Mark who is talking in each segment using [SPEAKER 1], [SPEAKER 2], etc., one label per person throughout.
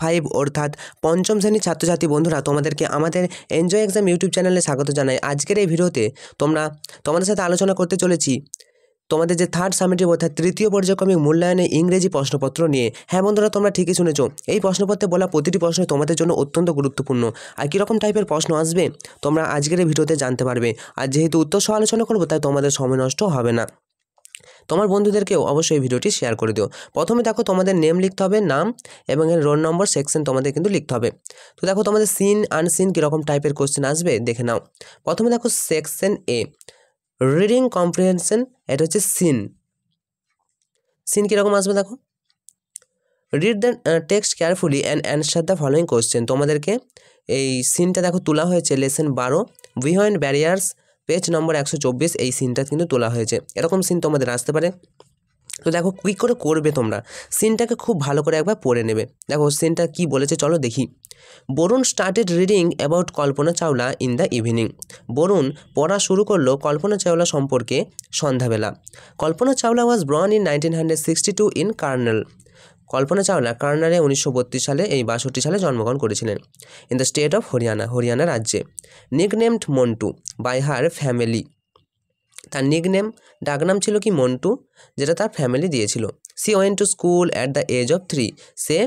[SPEAKER 1] 5 অর্থাৎ পঞ্চম শ্রেণীর ছাত্রছাত্রী বন্ধুরা তোমাদেরকে আমাদের এনজয় এক্সাম ইউটিউব চ্যানেলে স্বাগত জানাই। আজকের এই ভিডিওতে তোমাদের সাথে আলোচনা করতে চলেছি তোমাদের যে থার্ড সামেটিভ অর্থাৎ তৃতীয় পর্যায়ক্রমিক মূল্যায়নে ইংরেজি প্রশ্নপত্র নিয়ে। হ্যাঁ বন্ধুরা, তোমরা ঠিকই শুনেছো, এই প্রশ্নপত্রে বলা প্রতিটি প্রশ্ন তোমাদের জন্য অত্যন্ত গুরুত্বপূর্ণ। আর কীরকম টাইপের প্রশ্ন আসবে তোমরা আজকের এই ভিডিওতে জানতে পারবে। আর যেহেতু উত্তর সহ আলোচনা করবো, তাই তোমাদের সময় নষ্ট হবে না। তোমার বন্ধুদেরকেও অবশ্যই এই ভিডিওটি শেয়ার করে দিও। প্রথমে দেখো, তোমাদের নেম লিখতে হবে, নাম এবং এর রোল নম্বর, সেকশন তোমাদের কিন্তু লিখতে হবে। তো দেখো তোমাদের সিন আনসিন কীরকম টাইপের কোশ্চেন আসবে দেখে নাও। প্রথমে দেখো সেকশন এ, রিডিং কম্প্রিহেনশন, এটা হচ্ছে সিন কীরকম আসবে দেখো। Read the text carefully and answer the following question. তোমাদেরকে এই সিনটা দেখো তোলা হয়েছে লেসন 12 বিহাইন্ড ব্যারিয়ার্স, পেজ নম্বর 124। এই সিনটা কিন্তু তোলা হয়েছে। এরকম সিন তোমাদের আসতে পারে। তো দেখো কী করে করবে, তোমরা সিনটাকে খুব ভালো করে একবার পড়ে নেবে। দেখো সিনটা কি বলেছে চলো দেখি। Varun started reading about Kalpana Chawla in the evening. Varun পড়া শুরু করলো কল্পনা চাওলা সম্পর্কে সন্ধ্যাবেলা। Kalpana Chawla was born in 1962 in Karnal. Kalpana Chawla কার্নালে 1932 সালে 62 সালে জন্মগ্রহণ করেছিলেন। In the state of Haryana রাজ্যে। Nicknamed Montu by her family. তার নিকনেম ডাকনাম ছিল কি মন্টু, যেটা তার ফ্যামিলি দিয়েছিল। She went to school at the age of 3। সে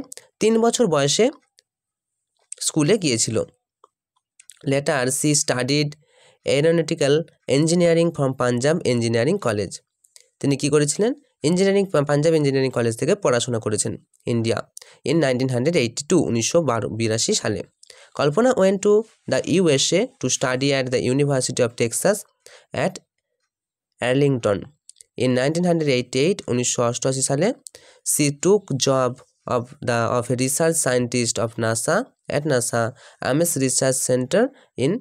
[SPEAKER 1] 3 বছর বয়সে স্কুলে গিয়েছিল। Later he studied aeronautical engineering from Punjab engineering college. তিনি কি করেছিলেন? পাঞ্জাব ইঞ্জিনিয়ারিং কলেজ থেকে পড়াশোনা করেছেন ইন্ডিয়া ইন 1982 1982 সালে। Kalpana went to the USA to study at the university of Texas at Arlington in 1988 1988 সালে। She took job of a research scientist of NASA at NASA Ames Research Center in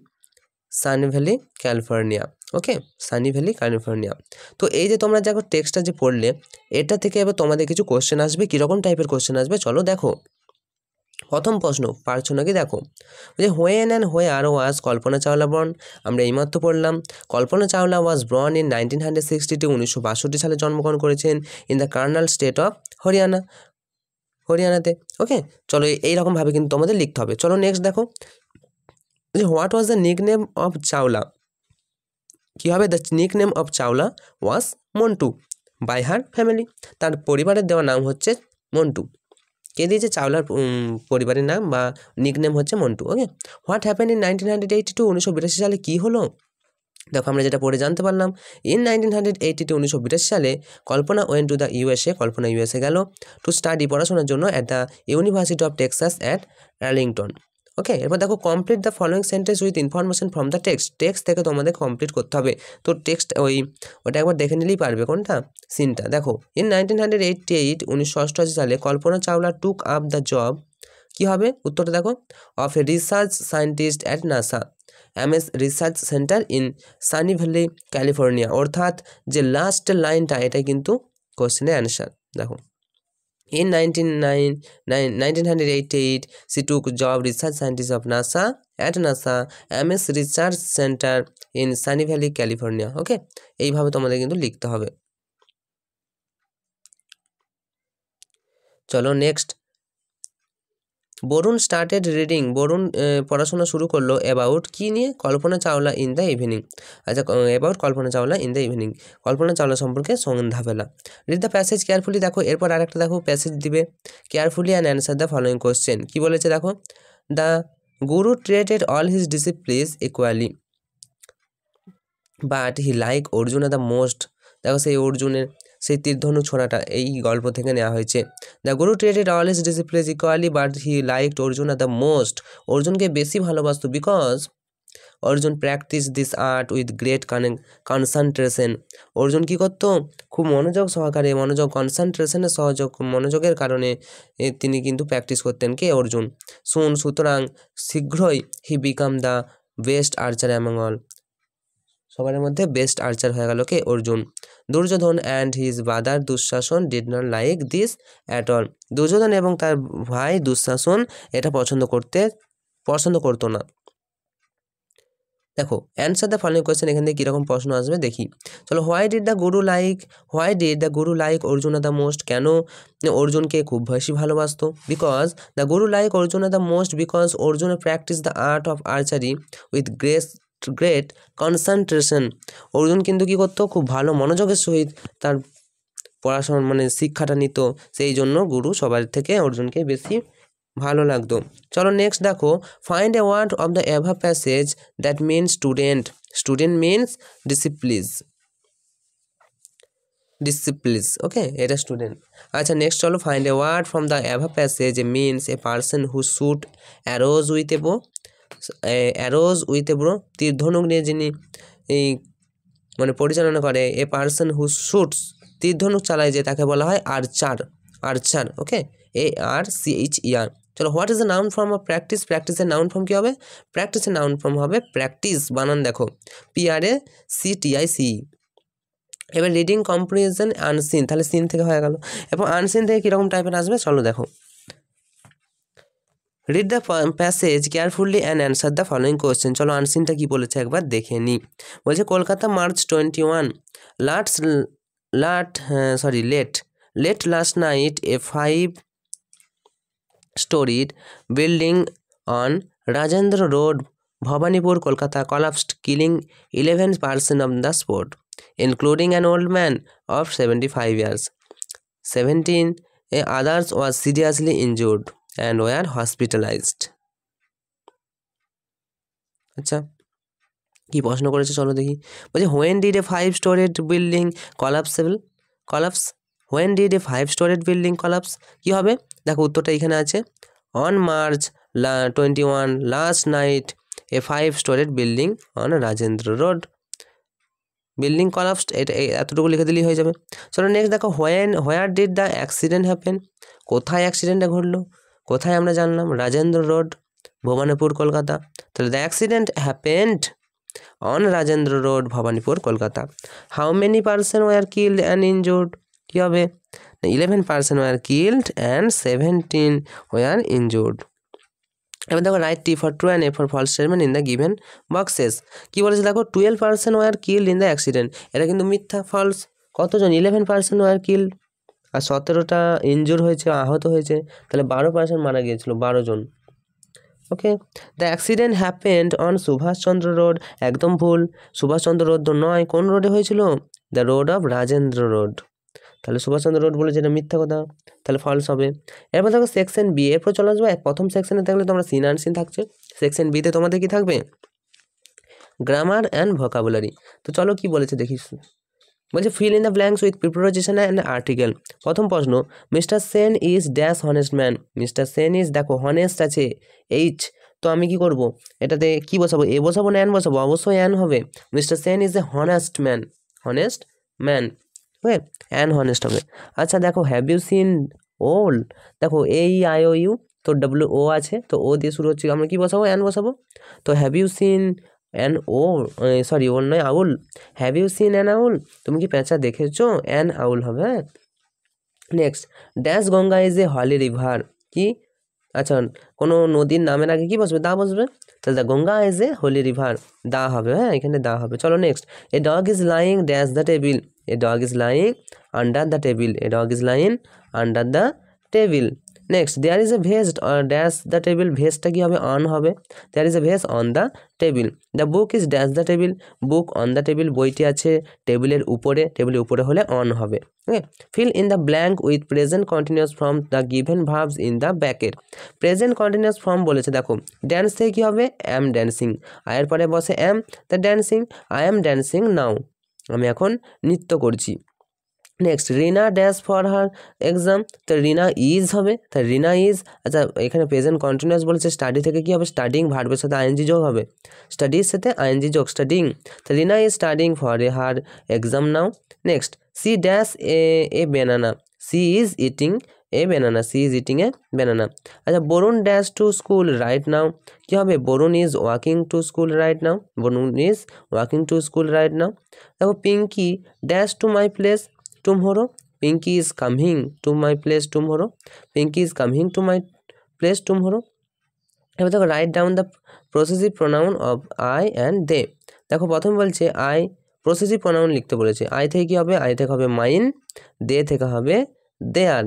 [SPEAKER 1] Sunny valley California. Okay, Sunny valley California. তো এই যে তোমরা দেখো টেক্সটটা যে পড়লে, এটা থেকে এবার তোমাদের কিছু কোশ্চেন আসবে। কীরকম টাইপের কোশ্চেন আসবে চলো দেখো। প্রথম প্রশ্ন, পারছো নাকি দেখো, যে when and where was Kalpana Chawla born. আমরা এইমাত্র পড়লাম Kalpana Chawla was born in 1962 1962 সালে জন্মগ্রহণ করেছেন in the Karnal state of হরিয়ানাতে। ওকে, চলো এইরকমভাবে কিন্তু তোমাদের লিখতে হবে। চলো নেক্সট দেখো, যে what was the nickname of Chawla. কী হবে? The nickname of Chawla was Montu by her family. তার পরিবারের দেওয়া নাম হচ্ছে মন্টু। কে দিয়েছে? চাওলার পরিবারের নাম বা নিকনেম হচ্ছে মন্টু। ওকে, হোয়াট হ্যাপেন ইন 1982 1982 সালে কী হলো? দেখো আমরা যেটা পড়ে জানতে পারলাম, ইন 1982 1982 সালে Kalpana went to the USA, Kalpana USA গেল টু স্টাডি পড়াশোনার জন্য at the university of Texas at Arlington. Okay, এরপর দেখো complete the following sentence with information from the text থেকে তোমাদের কমপ্লিট করতে হবে। তো টেক্সট ওটা একবার দেখে নিলেই পারবে কোনটা সিনটা। দেখো, ইন 1988 1988 সালে Kalpana Chawla took up the job. কী হবে উত্তরটা দেখো? Of a research scientist at NASA Ames research centre in Sunnyvale California. অর্থাৎ যে লাস্ট লাইনটা, এটাই কিন্তু কোশ্চেনের অ্যান্সার। দেখো, in 1988 she took job research scientist of NASA at NASA Ames Research Center in Sunny Valley, California. ওকে, এইভাবে তোমাদের কিন্তু লিখতে হবে। চলো next, Varun started reading. Varun পড়াশোনা শুরু করলো অ্যাবাউট কী নিয়ে? Kalpana Chawla in the evening. আচ্ছা, about Kalpana Chawla in the evening, Kalpana Chawla সম্পর্কে সন্ধ্যাবেলা। Read the passage carefully. দেখো এরপর আরেকটা দেখো প্যাসেজ দিবে, carefully and answer the following question. কী বলেছে দেখো? The guru treated all his disciplines equally but he like Arjun the most. দেখো সেই অর্জুনের সেই তীরধনুক ছোড়াটা এই গল্প থেকে নেওয়া হয়েছে। The guru treated all his disciplines equally but he liked Arjun the most. অর্জুনকে বেশি ভালোবাসতো because Arjun practice this art with great concentration. Arjun কী করতো? খুব মনোযোগ সহকারে, কনসেন্ট্রেশনের মনোযোগের কারণে তিনি কিন্তু প্র্যাকটিস করতেন। কে? অর্জুন। সুতরাং শীঘ্রই he became the best archer among all. সবার মধ্যে বেস্ট আর্চার হয়ে গেল কে? Arjun. Duryodhan and his brother Dushasan did not like this at all. Duryodhan এবং তার ভাই দুঃশাসন এটা পছন্দ করতো না। দেখো অ্যান্সার দ্য ফলোইং কোয়েশ্চেন, এখান থেকে কীরকম প্রশ্ন আসবে দেখি। চলো, why did the Guru like Arjuna the most, কেন অর্জুনকে খুব বেশি ভালোবাসতো? Because the Guru like Arjuna the most because Arjun practice the art of archery with great concentration. Arjun কিন্তু কী করতো, খুব ভালো মনোযোগের সহিত তার পড়াশোনা মানে শিক্ষাটা নিত, সেই জন্য গুরু সবার থেকে অর্জুনকে বেশি ভালো লাগতো। চলো নেক্সট দেখো, find a word of the above passage that means student. Student means discipline, okay, এটা স্টুডেন্ট। আচ্ছা নেক্সট চলো, find a word from the above passage means a person who shoot arrows with a bow, তীর ধনুক নিয়ে যিনি এই মানে পরিচালনা করে, এ পার্সন হু শুটস, তীর ধনুক চালায় যে, তাকে বলা হয় আর্চার, ওকে, ARCHER। চলো, what is the noun form of practice? প্র্যাকটিসের নাউন ফর্ম কী হবে? প্র্যাকটিসের নাউন ফর্ম হবে প্র্যাকটিস, বানান দেখো PRACTICE। এবার রিডিং কম্প্রিহেনশন আনসিন, তাহলে সিন থেকে হয়ে গেল। এবং আনসিন থেকে কীরকম টাইপের আসবে চলো দেখো। Read the passage carefully and answer the following question. চলো আনসিনটা কী বলেছে একবার দেখে নিই। বলছে Kolkata March 21 late last night a 5-storied building on Rajendra Road, Bhabanipur, Kolkata collapsed, killing 11 persons on the spot, including an old man of 75 years. 17 others were seriously injured and were hospitalized. আচ্ছা কি প্রশ্ন করেছে চলো দেখি। বলছে when did a 5-storied building collapse? When did a 5-storied building collapse? কি হবে দেখো, উত্তরটা এখানে আছে। On March 21 last night a 5-storied building on Rajendra Road, building collapsed, এটা এতটুকু লিখে দিলেই হয়ে যাবে। চলো নেক্সট দেখো, where did the accident happen? কোথায় অ্যাক্সিডেন্টটা ঘটলো? কোথায় আমরা জানলাম? রাজেন্দ্র রোড, ভবানীপুর, কলকাতা। তাহলে the accident happened on Rajendra road, Bhowanipore, Kolkata. How many person were killed and injured? কী হবে? 11 person were killed and 17 were injured. এবার দেখো, write T for true and A for false statement in the given boxes. কী বলেছে দেখো, 12 person were killed in the accident, এটা কিন্তু মিথ্যা, ফলস। কতজন? 11 পার্সন ওয়ার কিল্ড, আর 17টা ইনজুর হয়েছে, আহত হয়েছে, তাহলে 12 পার্সন মারা গিয়েছিল, 12 জন। Okay, the accident happened on Subhashchandra road, একদম ভুল, সুভাষচন্দ্র রোড তো নয়, কোন রোডে হয়েছিল? The road of Rajendra road, তাহলে সুভাষচন্দ্র রোড বলে যেটা মিথ্যা কথা, তাহলে ফলস হবে। এরপর দেখো সেকশন বি, এরপর চলে আসবো প্রথম সেকশনে থাকলে তোমরা সিন অ্যান্ড সিন থাকছে, সেকশন বিতে তোমাদের কি থাকবে? Grammar and vocabulary. তো চলো কি বলেছে দেখিস। বলছে feel in the blanks with preposition and article. প্রথম প্রশ্ন, mister Sen is dash honest man. Mister Sen is, দেখো হনেস্ট আছে এইচ, তো আমি কি করব, এটাতে কি বসাবো? এ বসাবো না অ্যান বসাবো? অবশ্যই অ্যান হবে। Mister Sen is a honest man, okay, an honest হবে। আচ্ছা দেখো, হ্যাভ ইউ সিন ওল, দেখো AEIOU, তো WO আছে, তো ও দিয়ে শুরু হচ্ছে, আমরা কি বসাবো? অ্যান বসাবো। তো হ্যাভ ইউ সিন অ্যান ওল নয়, owl. Have you seen an owl, তুমি কি পেঁচা দেখেছো? অ্যান আউল হবে। Next, dash Ganga is a holy river, কি? আচ্ছা, কোনো নদীর নামের আগে কি বসবে? দা বসবে, তাহলে the Ganga is a holy river, the হবে, হ্যাঁ এখানে দা হবে। চলো next, a dog is lying dash the table, a dog is lying under the table, a dog is lying under the table. Next, there is a vase dash the table, ভেজটা কী হবে? On হবে, there is a vase on the table. The book is dash the table, book on the table, বইটি আছে টেবিলের উপরে হলে on হবে। Okay, fill in the blank with present continuous form the given verbs in the bracket. Present continuous form বলেছে, দেখো dance থেকে কী হবে? অ্যাম ড্যান্সিং, আয়ের পরে বসে am, the dancing, I am dancing now, আমি এখন নৃত্য করছি। Next, Rina dash for her exam, তো রিনা ইজ হবে, তাই রিনা ইজ। আচ্ছা এখানে প্রেজেন্ট কন্টিনিউয়াস বলেছে, স্টাডি থেকে কী হবে? স্টাডিং, ভার্বের সাথে আইএনজি যোগ হবে, স্টাডির সাথে আইএনজি যোগ, স্টাডিং, তো Rina is studying for her exam now. Next, she dash a banana, she is eating a banana, she is eating a banana. আচ্ছা, Varun dash to school right now, কী হবে? Varun is walking to school right now, Varun is walking to school right now. দেখো, Pinky dash to my place tomorrow, Pinky is coming to my place tomorrow, Pinky is coming to my place tomorrow. এবার দেখো write down the possessive pronoun of I and they. দেখো প্রথম বলছে I, প্রসেসিভ pronoun লিখতে বলেছে। I থেকে কী হবে? I থেকে হবে মাইন, দে থেকে হবে দেয়ার,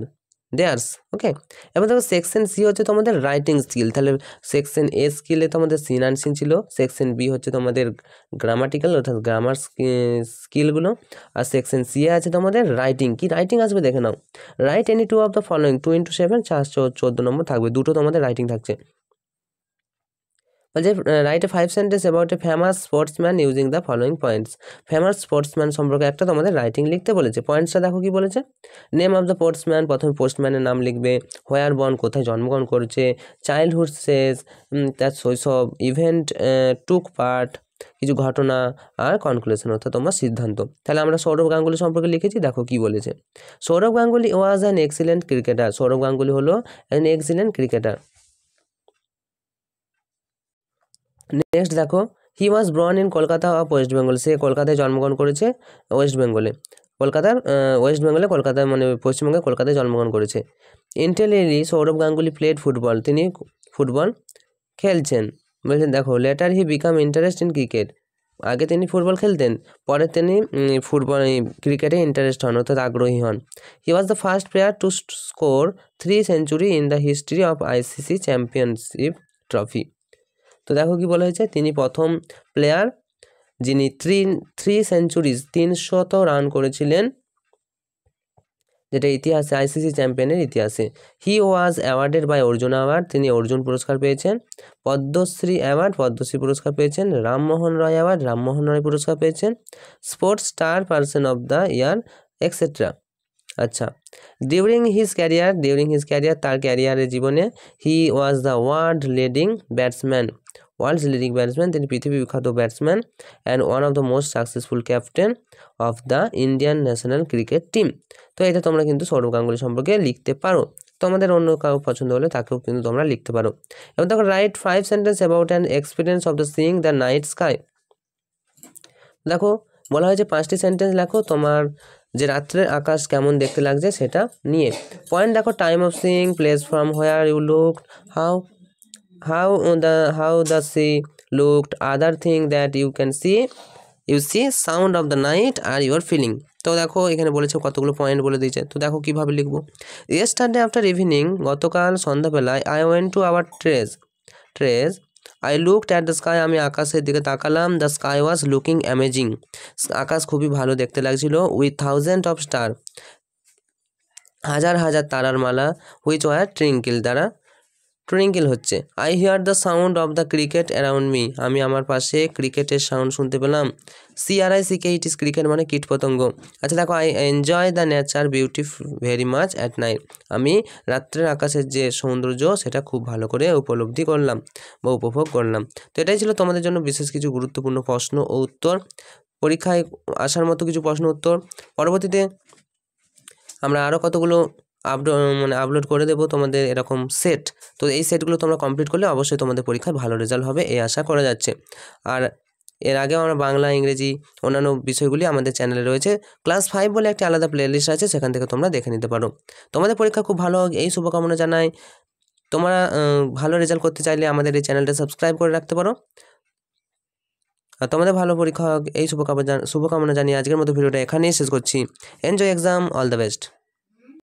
[SPEAKER 1] দেয়ার্স। ওকে, এবার দেখো সেকশন সি হচ্ছে তোমাদের রাইটিং স্কিল। তাহলে সেকশন এ স্কিলে তোমাদের সিন অ্যান্ড সিন ছিল, সেকশন বি হচ্ছে তোমাদের গ্রামাটিক্যাল অর্থাৎ গ্রামার স্কিলগুলো, আর সেকশন সি আছে তোমাদের রাইটিং। কি রাইটিং আসবে দেখে নাও। Write any two of the following, 2 × 7 14 নম্বর থাকবে, দুটো তোমাদের রাইটিং থাকছে। বলছে write a 5 sentence about a famous sportsman using the following points. Famous sportsman সম্পর্কে একটা তোমাদের রাইটিং লিখতে বলেছে। পয়েন্টসটা দেখো কি বলেছে। নেম অফ দ্য স্পোর্টসম্যান, প্রথমে পোস্টম্যানের নাম লিখবে। হোয়ার বর্ন, কোথায় জন্মগ্রহণ করেছে। চাইল্ডহুড সেজ, তার শৈশব। ইভেন্ট টুক পার্ট, কিছু ঘটনা। আর কনক্লুশন অর্থাৎ তোমার সিদ্ধান্ত। তাহলে আমরা সৌরভ গাঙ্গুলি সম্পর্কে লিখেছি, দেখো কি বলেছে। Sourav Ganguly was an excellent cricketer. Sourav Ganguly হলো অ্যান এক্সিলেন্ট ক্রিকেটার। নেক্সট দেখো, he was born in Kolkata of West Bengal. সে কলকাতায় জন্মগ্রহণ করেছে, ওয়েস্ট বেঙ্গলে। কলকাতার ওয়েস্ট বেঙ্গলে, কলকাতায় মানে পশ্চিমবঙ্গে কলকাতায় জন্মগ্রহণ করেছে। ইন্টেলিলি সৌরভ গাঙ্গুলি প্লেড ফুটবল, তিনি ফুটবল খেলছেন। বলছেন দেখো, letter he become interest in cricket. আগে তিনি ফুটবল খেলতেন, পরে তিনি ক্রিকেটে ইন্টারেস্ট হন অর্থাৎ আগ্রহী হন। He was the first player to score 3 century in the history of ICC championship trophy. তো দেখো কি বলা হয়েছে, তিনি প্রথম প্লেয়ার যিনি 3 সেঞ্চুরিজ 300 রান করেছিলেন, যেটা ইতিহাসে আইসিসি চ্যাম্পিয়নের ইতিহাসে। He was awarded by Arjun award, তিনি অর্জুন পুরস্কার পেয়েছেন। পদ্মশ্রী অ্যাওয়ার্ড, পদ্মশ্রী পুরস্কার পেয়েছেন। রামমোহন রয় অ্যাওয়ার্ড, রামমোহন রয় পুরস্কার পেয়েছেন। Sports star person of the year, etcetera. আচ্ছা, ডিউরিং হিজ ক্যারিয়ার, তার ক্যারিয়ারের জীবনে, he was the world's leading batsman, তিনি পৃথিবী বিখ্যাত batsman. And one of the most successful captain of the Indian national cricket team. তো এটা তোমরা কিন্তু সৌরভ গাঙ্গুলি সম্পর্কে লিখতে পারো। তোমাদের অন্য কাউ পছন্দ হলে তাকেও কিন্তু তোমরা লিখতে পারো। এবং দেখো, right 5 sentence about an experience of the seeing the night sky. দেখো বলা হয়েছে 5টি সেন্টেন্স লেখো তোমার যে রাত্রের আকাশ কেমন দেখতে লাগছে সেটা নিয়ে। পয়েন্ট দেখো, time of seeing, place from where you looked, how the sea looked, other thing that you see, sound of the night আর your feeling। তো দেখো এখানে বলেছে কতগুলো পয়েন্ট বলে দিয়েছে। তো দেখো কিভাবে লিখবো। yesterday আফটার ইভিনিং, গতকাল সন্ধ্যাবেলায়, I went to our terrace, I looked at the sky, আমি আকাশের দিকে তাকালাম। the sky was looking amazing, আকাশ খুবই ভালো দেখতে লাগছিল। with thousands of star, হাজার হাজার তারার মালা। which were twinkle, তারা টুইঙ্কেল হচ্ছে। I here the sound of the cricket around me, আমি আমার পাশে ক্রিকেটের সাউন্ড শুনতে পেলাম। CRICK, ইট ইস ক্রিকেট মানে কীট পতঙ্গ। আচ্ছা দেখো, I enjoy the nature beauty very much at night, আমি রাত্রের আকাশের যে সৌন্দর্য সেটা খুব ভালো করে উপলব্ধি করলাম বা উপভোগ করলাম। তো এটাই ছিল তোমাদের জন্য বিশেষ কিছু গুরুত্বপূর্ণ প্রশ্ন ও উত্তর, পরীক্ষায় আসার মতো কিছু প্রশ্ন উত্তর। পরবর্তীতে আমরা আরও কতগুলো আপলোড করে দেবো তোমাদের এরকম সেট। তো এই সেটগুলো তোমরা কমপ্লিট করলে অবশ্যই তোমাদের পরীক্ষায় ভালো রেজাল্ট হবে এই আশা করা যাচ্ছে। আর এর আগেও আমরা বাংলা, ইংরেজি, অন্যান্য বিষয়গুলি আমাদের চ্যানেলে রয়েছে। ক্লাস 5 বলে একটি আলাদা প্লেলিস্ট আছে, সেখান থেকে তোমরা দেখে নিতে পারো। তোমাদের পরীক্ষা খুব ভালো হোক এই শুভকামনা জানাই। তোমরা ভালো রেজাল্ট করতে চাইলে আমাদের এই চ্যানেলটা সাবস্ক্রাইব করে রাখতে পারো। আর তোমাদের ভালো পরীক্ষা হোক এই শুভকামনা জানিয়ে আজকের মতো ভিডিওটা এখানেই শেষ করছি। Enjoy exam, all the best.